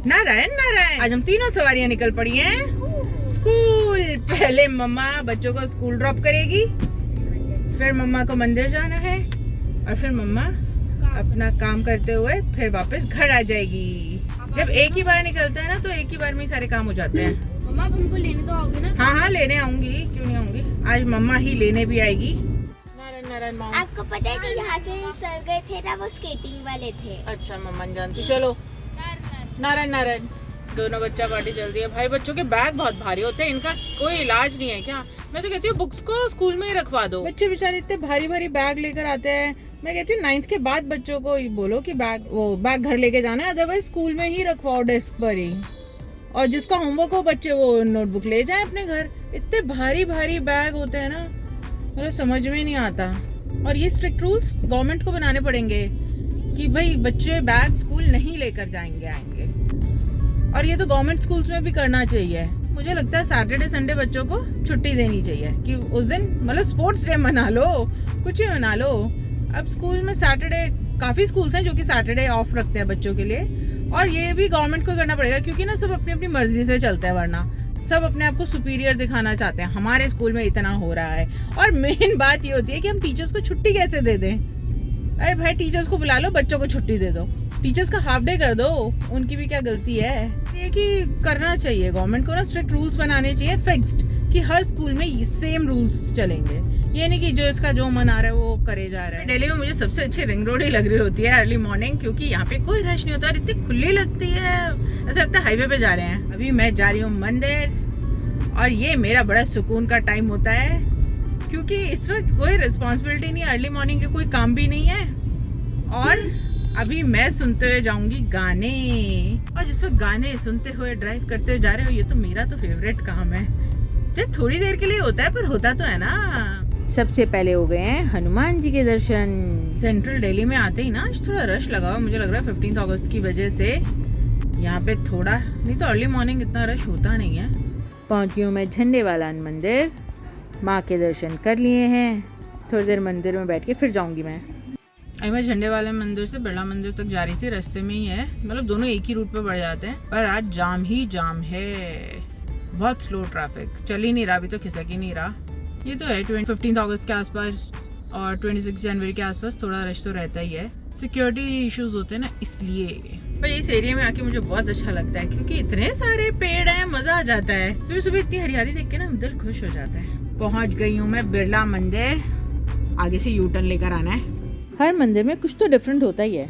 नारायण नारायण, आज हम तीनों सवारियां निकल पड़ी हैं स्कूल। पहले मम्मा बच्चों को स्कूल ड्रॉप करेगी, फिर मम्मा को मंदिर जाना है और फिर मम्मा अपना काम करते हुए फिर वापस घर आ जाएगी। जब एक ही बार निकलते हैं ना तो एक ही बार में ही सारे काम हो जाते हैं। मम्मा आप हमको लेने तो आओगे ना? हाँ हाँ लेने आऊंगी, क्यों नहीं आऊंगी, आज मम्मा ही लेने भी आएगी। नारायण नारायण माँ, आपको पता है जो यहाँ से सर गए थे ना वो स्केटिंग वाले थे। अच्छा मम्मा जानती। चलो नारायण नारायण, दोनों बच्चा पार्टी चल रही है। भाई बच्चों के बैग बहुत भारी होते हैं, इनका कोई इलाज नहीं है क्या? मैं तो कहती हूँ बुक्स को स्कूल में ही रखवा दो। बच्चे बेचारे इतने भारी भारी बैग लेकर आते हैं। मैं कहती हूँ 9th के बाद बच्चों को बोलो कि बैग घर लेके जाना है, अदरवाइज स्कूल में ही रखवाओ डेस्क पर ही। और जिसका होमवर्क हो बच्चे वो नोटबुक ले जाए अपने घर। इतने भारी भारी बैग होते हैं ना, मतलब समझ में नहीं आता। और ये स्ट्रिक्ट रूल्स गवर्नमेंट को बनाने पड़ेंगे कि भाई बच्चे बैग स्कूल नहीं लेकर आएंगे। और ये तो गवर्नमेंट स्कूल्स में भी करना चाहिए। मुझे लगता है सैटरडे संडे बच्चों को छुट्टी देनी चाहिए कि उस दिन मतलब स्पोर्ट्स डे मना लो, कुछ ही मना लो। अब स्कूल में सैटरडे, काफी स्कूल्स हैं जो कि सैटरडे ऑफ रखते हैं बच्चों के लिए। और ये भी गवर्नमेंट को करना पड़ेगा क्योंकि ना सब अपनी अपनी मर्जी से चलता है, वरना सब अपने आप को सुपीरियर दिखाना चाहते हैं। हमारे स्कूल में इतना हो रहा है। और मेन बात ये होती है कि हम टीचर्स को छुट्टी कैसे दे दें। अरे भाई टीचर्स को बुला लो, बच्चों को छुट्टी दे दो, टीचर्स का हाफ डे कर दो, उनकी भी क्या गलती है। ये कि करना चाहिए गवर्नमेंट को ना, स्ट्रिक्ट रूल्स बनाने चाहिए फिक्स्ड कि हर स्कूल में सेम रूल्स चलेंगे। ये नहीं कि जो इसका जो मन आ रहा है वो करे जा रहा है। दिल्ली में मुझे सबसे अच्छी रिंग रोड ही लग रही होती है अर्ली मॉर्निंग, क्योंकि यहाँ पे कोई रश नहीं होता और इतनी खुली लगती है, ऐसा लगता है हाईवे पे जा रहे हैं। अभी मैं जा रही हूँ मंदिर और ये मेरा बड़ा सुकून का टाइम होता है क्योंकि इस वक्त कोई रिस्पॉन्सिबिलिटी नहीं, अर्ली मॉर्निंग के कोई काम भी नहीं है। और अभी मैं सुनते हुए जाऊंगी गाने, और जिस वक्त गाने सुनते हुए ड्राइव करते हुए जा रहे हो, ये तो मेरा तो फेवरेट काम है। जो थोड़ी देर के लिए होता है पर होता तो है ना। सबसे पहले हो गए हैं हनुमान जी के दर्शन। सेंट्रल दिल्ली में आते ही ना आज थोड़ा रश लगा हुआ, मुझे लग रहा है 15 अगस्त की वजह से यहाँ पे थोड़ा, नहीं तो अर्ली मॉर्निंग इतना रश होता नहीं है। पहुंची हूँ मैं झंडे वाला मंदिर, माँ के दर्शन कर लिए हैं। थोड़ी देर मंदिर में बैठ के फिर जाऊंगी मैं। अभी मैं झंडे वाले मंदिर से बिरला मंदिर तक जा रही थी, रास्ते में ही है, मतलब दोनों एक ही रूट पे बढ़ जाते हैं। पर आज जाम ही जाम है, बहुत स्लो ट्रैफिक, चल ही नहीं रहा, अभी तो खिसक ही नहीं रहा। ये तो है 15 अगस्त के आसपास और 26 जनवरी के आसपास थोड़ा रश तो रहता ही है, सिक्योरिटी इश्यूज होते हैं ना इसलिए। पर इस एरिया में आके मुझे बहुत अच्छा लगता है क्योंकि इतने सारे पेड़ हैं, मजा आ जाता है। सुबह सुबह इतनी हरियाली देख के ना दिल खुश हो जाता है। पहुंच गई हूँ मैं बिरला मंदिर, आगे से यू टर्न लेकर आना है। हर मंदिर में कुछ तो डिफरेंट होता ही है।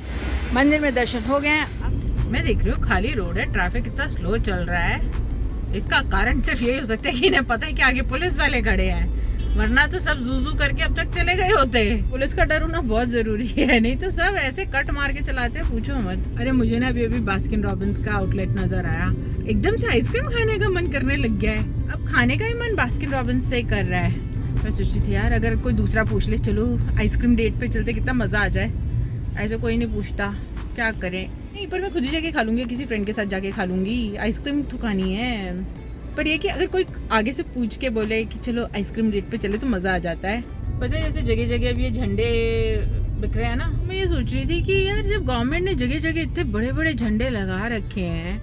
मंदिर में दर्शन हो गए। अब मैं देख रही हूँ खाली रोड है, ट्रैफिक इतना स्लो चल रहा है। इसका कारण सिर्फ यही हो सकता है कि इन्हें पता है कि आगे पुलिस वाले खड़े हैं, वरना तो सब जूजू करके अब तक चले गए होते। पुलिस का डर होना बहुत जरूरी है, नहीं तो सब ऐसे कट मार के चलाते हैं, पूछो मत। अरे मुझे ना अभी बास्किन रॉबिन्स का आउटलेट नजर आया, एकदम से आइसक्रीम खाने का मन करने लग गया है। अब खाने का ही मन बास्किन रॉबिन्स से कर रहा है। मैं सोची थी यार अगर कोई दूसरा पूछ ले, चलो आइसक्रीम डेट पे चलते, कितना मजा आ जाए। ऐसे कोई नहीं पूछता, क्या करें। नहीं पर मैं खुद ही जाके खा लूंगी, किसी फ्रेंड के साथ जाके खा लूंगी, आइसक्रीम तो खानी है। पर ये कि अगर कोई आगे से पूछ के बोले कि चलो आइसक्रीम डेट पे चले तो मजा आ जाता है। पता है जैसे जगह जगह अब ये झंडे बिक रहे हैं ना, मैं ये सोच रही थी कि यार जब गवर्नमेंट ने जगह जगह इतने बड़े बड़े झंडे लगा रखे हैं,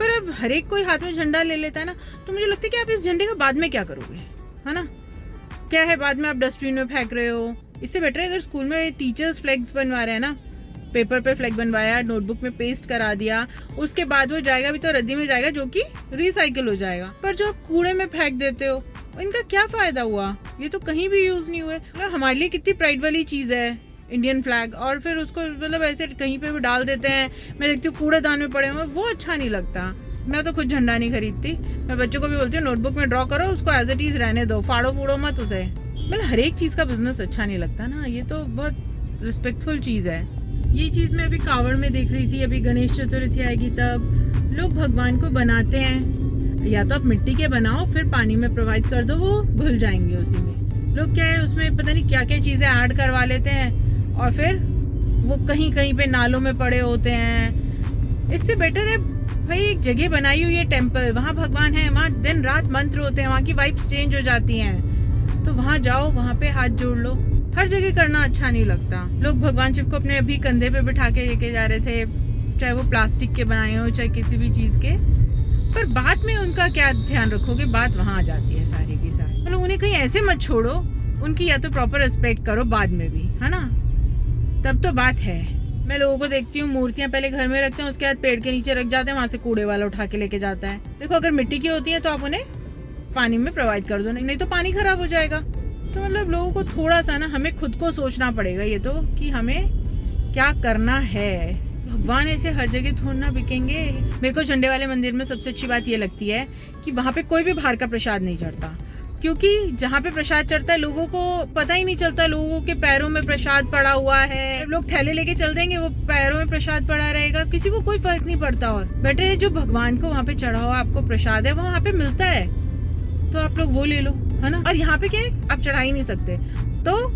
पर अब हर एक कोई हाथ में झंडा ले लेता है ना, तो मुझे लगता है कि आप इस झंडे का बाद में क्या करोगे, है ना। क्या है बाद में आप डस्टबिन में फेंक रहे हो। इससे बेटर है अगर स्कूल में टीचर्स फ्लैग्स बनवा रहे हैं ना, पेपर पे फ्लैग बनवाया, नोटबुक में पेस्ट करा दिया, उसके बाद वो जाएगा भी तो रद्दी में जाएगा जो कि रिसाइकिल हो जाएगा। पर जो आप कूड़े में फेंक देते हो इनका क्या फायदा हुआ, ये तो कहीं भी यूज नहीं हुए। मतलब हमारे लिए कितनी प्राइड वाली चीज है इंडियन फ्लैग, और फिर उसको मतलब ऐसे कहीं पे भी डाल देते हैं। मैं देखती हूँ कूड़ेदान में पड़े हुए, वो अच्छा नहीं लगता। मैं तो खुद झंडा नहीं खरीदती, मैं बच्चों को भी बोलती हूँ नोटबुक में ड्रॉ करो, उसको एज इट इज रहने दो, फाड़ो फूड़ो मत उसे। मतलब हर एक चीज का बिजनेस अच्छा नहीं लगता ना, ये तो बहुत रिस्पेक्टफुल चीज है। ये चीज मैं अभी कावड़ में देख रही थी, अभी गणेश चतुर्थी आएगी तब लोग भगवान को बनाते हैं, या तो आप मिट्टी के बनाओ फिर पानी में प्रोवाइड कर दो, वो घुल जाएंगे उसी में। लोग क्या है उसमें पता नहीं क्या क्या चीजें ऐड करवा लेते हैं और फिर वो कहीं कहीं पे नालों में पड़े होते हैं। इससे बेटर है भाई एक जगह बनाई हुई है टेम्पल, वहाँ भगवान है, वहाँ दिन रात मंत्र होते हैं, वहाँ की वाइब्स चेंज हो जाती हैं, तो वहाँ जाओ, वहाँ पे हाथ जोड़ लो। हर जगह करना अच्छा नहीं लगता। लोग भगवान शिव को अपने अभी कंधे पे बिठा के लेके जा रहे थे चाहे वो प्लास्टिक के बनाए हो चाहे किसी भी चीज के, पर बाद में उनका क्या ध्यान रखोगे, बात वहां आ जाती है सारी की सारी। मतलब उन्हें कहीं ऐसे मत छोड़ो, उनकी या तो प्रॉपर रिस्पेक्ट करो बाद में भी, है ना, तब तो बात है। मैं लोगों को देखती हूँ मूर्तियां पहले घर में रखते हैं, उसके बाद पेड़ के नीचे रख जाते हैं, वहां से कूड़े वाला उठा के लेके जाता है। देखो अगर मिट्टी की होती है तो आप उन्हें पानी में प्रोवाइड कर दो, नहीं तो पानी खराब हो जाएगा। तो मतलब लोगों को थोड़ा सा ना हमें खुद को सोचना पड़ेगा ये तो, कि हमें क्या करना है। भगवान ऐसे हर जगह थोड़ा ना बिकेंगे। मेरे को झंडे वाले मंदिर में सबसे अच्छी बात ये लगती है कि वहाँ पे कोई भी बाहर का प्रसाद नहीं चढ़ता, क्योंकि जहाँ पे प्रसाद चढ़ता है लोगों को पता ही नहीं चलता, लोगों के पैरों में प्रसाद पड़ा हुआ है। लोग थैले लेके चल देंगे, वो पैरों में प्रसाद पड़ा रहेगा, किसी को कोई फर्क नहीं पड़ता। और बेटर है जो भगवान को वहाँ पे चढ़ा हुआ आपको प्रसाद है वो वहाँ पे मिलता है तो आप लोग वो ले लो, है ना। और यहाँ पे क्या है, आप चढ़ा ही नहीं सकते, तो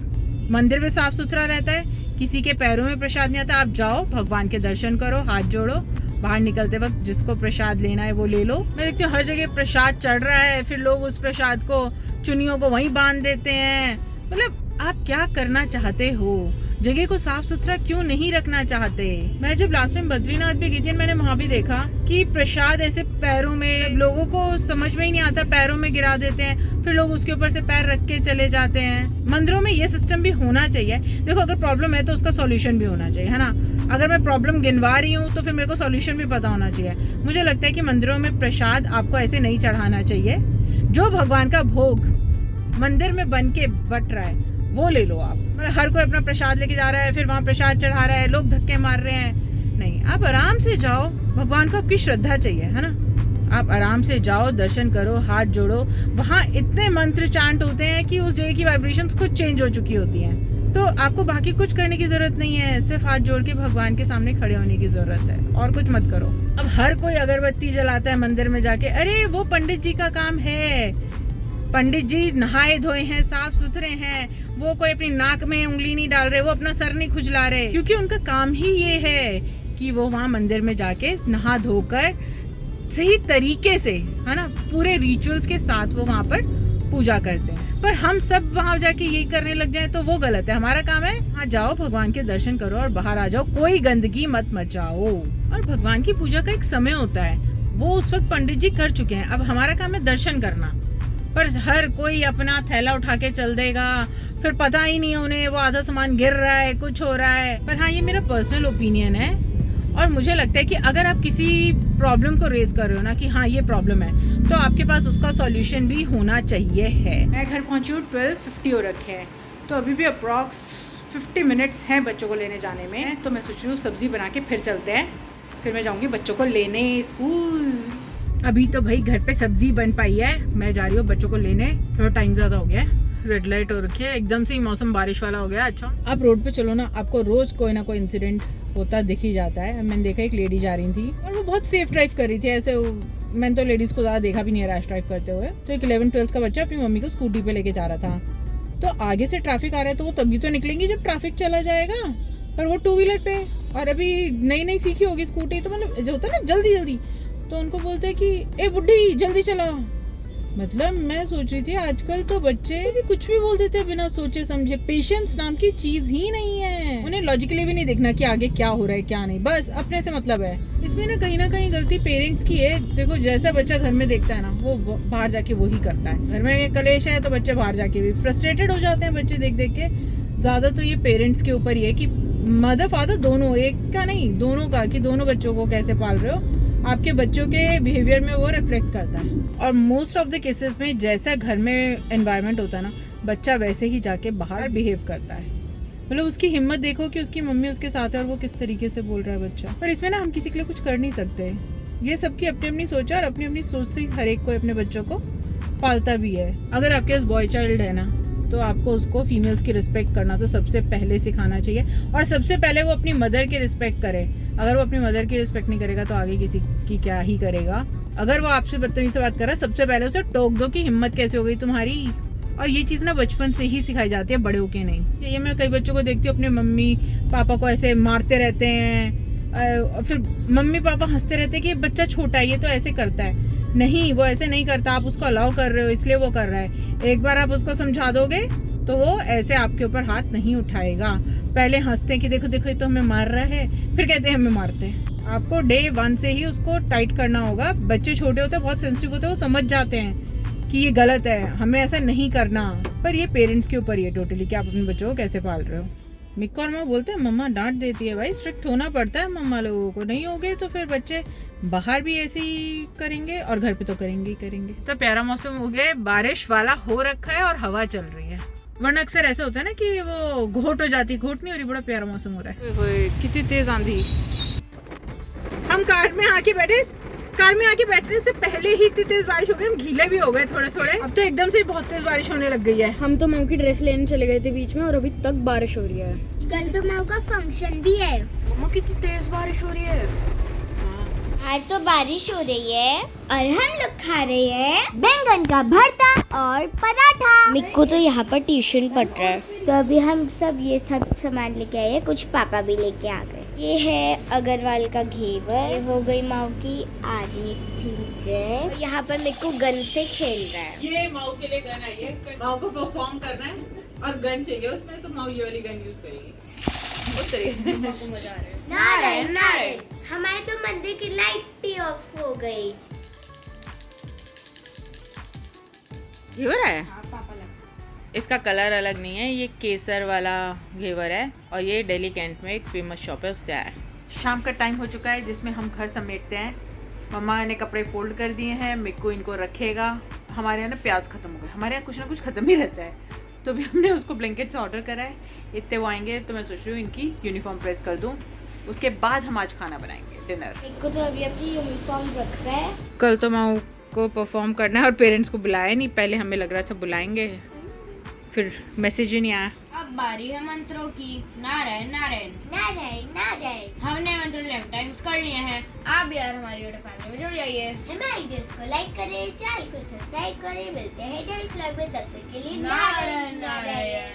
मंदिर में साफ सुथरा रहता है, किसी के पैरों में प्रसाद नहीं आता। आप जाओ भगवान के दर्शन करो, हाथ जोड़ो, बाहर निकलते वक्त जिसको प्रसाद लेना है वो ले लो। मैं देखती हूँ हर जगह प्रसाद चढ़ रहा है, फिर लोग उस प्रसाद को चुनियों को वहीं बांध देते हैं। मतलब आप क्या करना चाहते हो, जगह को साफ सुथरा क्यों नहीं रखना चाहते। मैं जब लास्ट टाइम बद्रीनाथ भी गई थी, मैंने वहाँ भी देखा कि प्रसाद ऐसे पैरों में, लोगों को समझ में ही नहीं आता, पैरों में गिरा देते हैं, फिर लोग उसके ऊपर से पैर रख के चले जाते हैं। मंदिरों में ये सिस्टम भी होना चाहिए। देखो अगर प्रॉब्लम है तो उसका सॉल्यूशन भी होना चाहिए, है ना। अगर मैं प्रॉब्लम गिनवा रही हूँ तो फिर मेरे को सॉल्यूशन भी पता होना चाहिए। मुझे लगता है कि मंदिरों में प्रसाद आपको ऐसे नहीं चढ़ाना चाहिए। जो भगवान का भोग मंदिर में बन के बट रहा है वो ले लो आप। मतलब हर कोई अपना प्रसाद लेके जा रहा है, फिर वहाँ प्रसाद चढ़ा रहा है, लोग धक्के मार रहे हैं। नहीं, आप आराम से जाओ, भगवान को आपकी श्रद्धा चाहिए, है ना। आप आराम से जाओ, दर्शन करो, हाथ जोड़ो। वहाँ इतने मंत्र चांट होते हैं कि उस जगह की वाइब्रेशंस खुद चेंज हो चुकी होती हैं, तो आपको बाकी कुछ करने की जरूरत नहीं है, सिर्फ हाथ जोड़ के भगवान के सामने खड़े होने की जरूरत है, और कुछ मत करो। अब हर कोई अगरबत्ती जलाता है मंदिर में जाके, अरे वो पंडित जी का काम है। पंडित जी नहाए धोए हैं, साफ सुथरे हैं, वो कोई अपनी नाक में उंगली नहीं डाल रहे, वो अपना सर नहीं खुजला रहे, क्योंकि उनका काम ही ये है कि वो वहाँ मंदिर में जाके नहा धोकर सही तरीके से, है ना, पूरे रिचुअल्स के साथ वो वहाँ पर पूजा करते हैं। पर हम सब वहाँ जाके यही करने लग जाए तो वो गलत है। हमारा काम है हाँ जाओ, भगवान के दर्शन करो और बाहर आ जाओ, कोई गंदगी मत मचाओ। और भगवान की पूजा का एक समय होता है, वो उस वक्त पंडित जी कर चुके हैं। अब हमारा काम है दर्शन करना, पर हर कोई अपना थैला उठा के चल देगा, फिर पता ही नहीं उन्हें, वो आधा सामान गिर रहा है, कुछ हो रहा है। पर हाँ, ये मेरा पर्सनल ओपिनियन है, और मुझे लगता है कि अगर आप किसी प्रॉब्लम को रेज कर रहे हो ना कि हाँ ये प्रॉब्लम है, तो आपके पास उसका सॉल्यूशन भी होना चाहिए है। मैं घर पहुंची हूँ, 12:50 हो रखे हैं, तो अभी भी अप्रॉक्स 50 मिनट्स हैं बच्चों को लेने जाने में। तो मैं सोच रही हूँ सब्जी बना के फिर चलते हैं, फिर मैं जाऊँगी बच्चों को लेने स्कूल। अभी तो भाई घर पे सब्जी बन पाई है, मैं जा रही हूँ बच्चों को लेने, थोड़ा टाइम ज़्यादा हो गया है, रेड लाइट हो रखी है, एकदम से ही मौसम बारिश वाला हो गया। अच्छा, आप रोड पे चलो ना, आपको रोज कोई ना कोई इंसिडेंट होता दिख ही जाता है। मैंने देखा एक लेडी जा रही थी और वो बहुत सेफ ड्राइव कर रही थी, ऐसे मैंने तो लेडीज को ज़्यादा देखा भी नहीं है रैश ड्राइव करते हुए। तो एक 11-12 का बच्चा अपनी मम्मी को स्कूटी पे लेके जा रहा था, तो आगे से ट्रैफिक आ रहा है, तो वो तभी तो निकलेंगी जब ट्रैफिक चला जाएगा, पर वो 2 व्हीलर पे, और अभी नई सीखी होगी स्कूटी, तो मतलब जो होता है ना जल्दी, तो उनको बोलते हैं कि ए बुड्ढी जल्दी चला। मतलब मैं सोच रही थी आजकल तो बच्चे भी कुछ भी बोल देते हैं बिना सोचे समझे। पेशेंस नाम की चीज ही नहीं है, उन्हें लॉजिकली भी नहीं देखना कि आगे क्या हो रहा है क्या नहीं, बस अपने से मतलब है। इसमें ना कहीं गलती पेरेंट्स की है। देखो जैसा बच्चा घर में देखता है ना, वो बाहर जाके वही करता है। घर में कलेश है तो बच्चे बाहर जाके भी फ्रस्ट्रेटेड हो जाते हैं बच्चे देख के। ज्यादा तो ये पेरेंट्स के ऊपर ही है कि मदर फादर दोनों, एक का नहीं दोनों का, कि दोनों बच्चों को कैसे पाल रहे हो। आपके बच्चों के बिहेवियर में वो रिफ्लेक्ट करता है, और मोस्ट ऑफ द केसेस में जैसा घर में एनवायरनमेंट होता है ना, बच्चा वैसे ही जाके बाहर बिहेव करता है। मतलब उसकी हिम्मत देखो कि उसकी मम्मी उसके साथ है और वो किस तरीके से बोल रहा है बच्चा। पर इसमें ना हम किसी के लिए कुछ कर नहीं सकते, ये सबकी अपनी अपनी सोच है, और अपनी अपनी सोच से ही हर एक कोई अपने बच्चों को पालता भी है। अगर आपके पास बॉय चाइल्ड है ना, तो आपको उसको फीमेल्स की रिस्पेक्ट करना तो सबसे पहले सिखाना चाहिए, और सबसे पहले वो अपनी मदर की रिस्पेक्ट करे। अगर वो अपनी मदर की रिस्पेक्ट नहीं करेगा तो आगे किसी की क्या ही करेगा। अगर वो आपसे बदतमीजी से बात कर रहा है, सबसे पहले उसे टोक दो कि हिम्मत कैसे हो गई तुम्हारी। और ये चीज़ ना बचपन से ही सिखाई जाती है, बड़े होके नहीं। ये मैं कई बच्चों को देखती हूँ अपने मम्मी पापा को ऐसे मारते रहते हैं, फिर मम्मी पापा हंसते रहते हैं कि ये बच्चा छोटा है ये तो ऐसे करता है। नहीं, वो ऐसे नहीं करता, आप उसको अलाउ कर रहे हो इसलिए वो कर रहा है। एक बार आप उसको समझा दोगे तो वो ऐसे आपके ऊपर हाथ नहीं उठाएगा। पहले हंसते हैं कि देखो देखो ये तो हमें मार रहा है, फिर कहते हैं हमें मारते हैं। आपको डे 1 से ही उसको टाइट करना होगा। बच्चे छोटे होते हैं, बहुत सेंसिटिव होते हैं, वो समझ जाते हैं कि ये गलत है, हमें ऐसा नहीं करना। पर ये पेरेंट्स के ऊपर ही है टोटली कि आप अपने बच्चों को कैसे पाल रहे हो। मिक्को और माँ बोलते हैं मम्मा डांट देती है। भाई स्ट्रिक्ट होना पड़ता है मम्मा लोगों को, नहीं होगे तो फिर बच्चे बाहर भी ऐसे ही करेंगे और घर पे तो करेंगे ही करेंगे। तो प्यारा मौसम हो गया, बारिश वाला हो रखा है और हवा चल रही है। वरना अक्सर ऐसा होता है ना कि वो घोट हो जाती, घोट नहीं हो रही, बड़ा प्यारा मौसम हो रहा है। कितनी तेज आंधी। हम कार में आके बैठने से पहले ही इतनी तेज बारिश हो गई, हम गीले भी हो गए थोड़े थोड़े। अब तो एकदम से बहुत तेज बारिश होने लग गई है। हम तो माँ की ड्रेस लेने चले गए थे बीच में और अभी तक बारिश हो रही है। कल तो माँ का फंक्शन भी है। मम्मा कितनी तेज बारिश हो रही है। आज तो बारिश हो रही है और हम लोग खा रहे हैं बैंगन का भरता और पराठा। मिक्कू तो यहाँ पर ट्यूशन पढ़ रहा है, तो अभी हम सब ये सब सामान लेके आए हैं, कुछ पापा भी लेके आ गए। ये है अग्रवाल का घेवर, ये हो गई माँ की आर्मी थीम ड्रेस। यहाँ पर मिक्कू गन से खेल रहा है। ये माऊ के लिए गन आई है, माऊ को परफॉर्म करना है और गन चाहिए उसमें, तो माऊ ये वाली गन यूज करेगी। नारायण नारायण। हमारे तो मंदिर की लाइट ही ऑफ हो गई। घेवर है, इसका कलर अलग नहीं है, ये केसर वाला घेवर है और ये दिल्ली कैंट में एक फेमस शॉप है, उससे आया है। शाम का टाइम हो चुका है जिसमें हम घर समेटते हैं। मम्मा ने कपड़े फोल्ड कर दिए हैं, मिक्कू इनको रखेगा। हमारे यहाँ ना प्याज खत्म हो गए, हमारे यहाँ कुछ ना कुछ खत्म ही रहता है, तो भी हमने उसको ब्लैंकेट से ऑर्डर करा है। इतने वो आएंगे तो मैं सोच रही हूँ इनकी यूनिफॉर्म प्रेस कर दूँ, उसके बाद हम आज खाना बनाएंगे डिनर। मिक्कू तो अभी अपनी यूनिफॉर्म रख रहा है। कल तो माँ को परफॉर्म करना है और पेरेंट्स को बुलाया नहीं, पहले हमें लग रहा था बुलाएंगे, फिर मैसेज ही नहीं आया। अब बारी है मंत्रों की। नारायण नारायण नारायण नारायण। हमने मंत्र 11 टाइम्स कर लिए हैं। आप भी यार हमारी यूट्यूब फैमिली में जुड़ जाइए। हमारे वीडियोस को लाइक करें, चैनल को सब्सक्राइब करें। मिलते हैं नेक्स्ट व्लॉग में, तब तक के लिए नारायण नारायण।